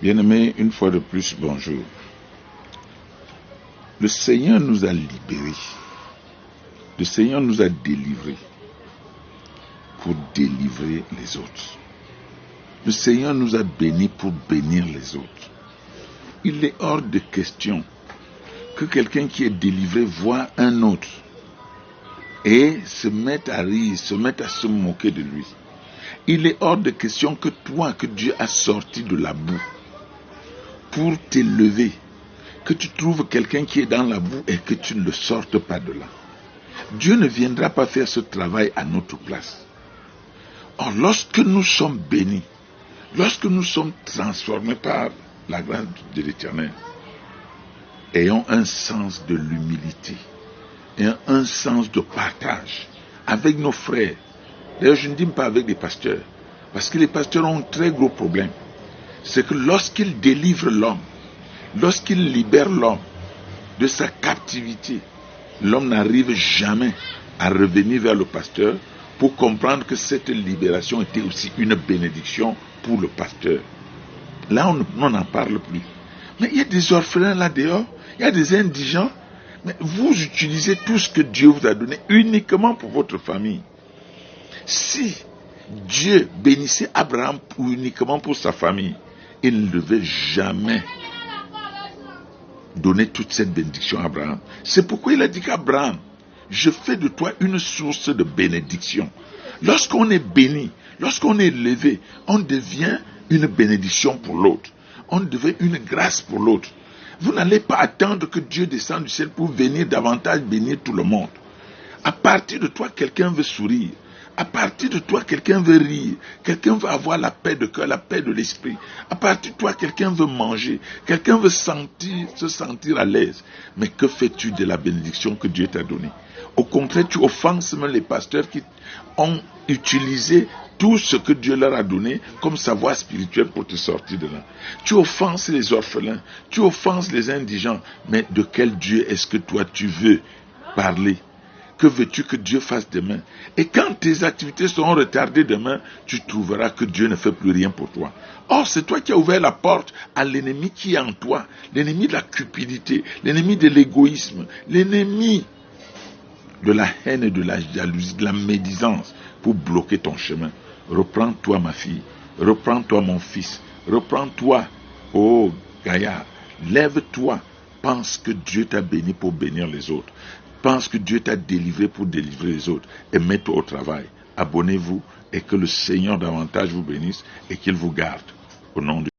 Bien-aimés, une fois de plus, bonjour. Le Seigneur nous a libérés. Le Seigneur nous a délivrés pour délivrer les autres. Le Seigneur nous a bénis pour bénir les autres. Il est hors de question que quelqu'un qui est délivré voit un autre et se mette à rire, se mette à se moquer de lui. Il est hors de question que toi, que Dieu a sorti de la boue pour t'élever, que tu trouves quelqu'un qui est dans la boue et que tu ne le sortes pas de là. Dieu ne viendra pas faire ce travail à notre place. Or, lorsque nous sommes bénis, lorsque nous sommes transformés par la grâce de l'Éternel, ayons un sens de l'humilité et un sens de partage avec nos frères. D'ailleurs, je ne dis pas avec les pasteurs, parce que les pasteurs ont un très gros problème. C'est que lorsqu'ils délivrent l'homme, lorsqu'ils libèrent l'homme de sa captivité, l'homme n'arrive jamais à revenir vers le pasteur pour comprendre que cette libération était aussi une bénédiction pour le pasteur. Là, on n'en parle plus. Mais il y a des orphelins là dehors, il y a des indigents, mais vous utilisez tout ce que Dieu vous a donné uniquement pour votre famille. Si Dieu bénissait Abraham uniquement pour sa famille, il ne devait jamais donner toute cette bénédiction à Abraham. C'est pourquoi il a dit qu'Abraham, je fais de toi une source de bénédiction. Lorsqu'on est béni, lorsqu'on est élevé, on devient une bénédiction pour l'autre. On devient une grâce pour l'autre. Vous n'allez pas attendre que Dieu descende du ciel pour venir davantage bénir tout le monde. À partir de toi, quelqu'un veut sourire. À partir de toi, quelqu'un veut rire. Quelqu'un veut avoir la paix de cœur, la paix de l'esprit. À partir de toi, quelqu'un veut manger. Quelqu'un veut se sentir à l'aise. Mais que fais-tu de la bénédiction que Dieu t'a donnée? Au contraire, tu offenses même les pasteurs qui ont utilisé tout ce que Dieu leur a donné comme savoir spirituel pour te sortir de là. Tu offenses les orphelins, tu offenses les indigents. Mais de quel Dieu est-ce que toi tu veux parler? Que veux-tu que Dieu fasse demain? Et quand tes activités seront retardées demain, tu trouveras que Dieu ne fait plus rien pour toi. Or, c'est toi qui as ouvert la porte à l'ennemi qui est en toi, l'ennemi de la cupidité, l'ennemi de l'égoïsme, l'ennemi de la haine et de la jalousie, de la médisance, pour bloquer ton chemin. Reprends-toi, ma fille. Reprends-toi, mon fils. Reprends-toi, oh gaillard. Lève-toi. Pense que Dieu t'a béni pour bénir les autres. Pense que Dieu t'a délivré pour délivrer les autres. Et mets-toi au travail. Abonnez-vous et que le Seigneur davantage vous bénisse et qu'il vous garde. Au nom de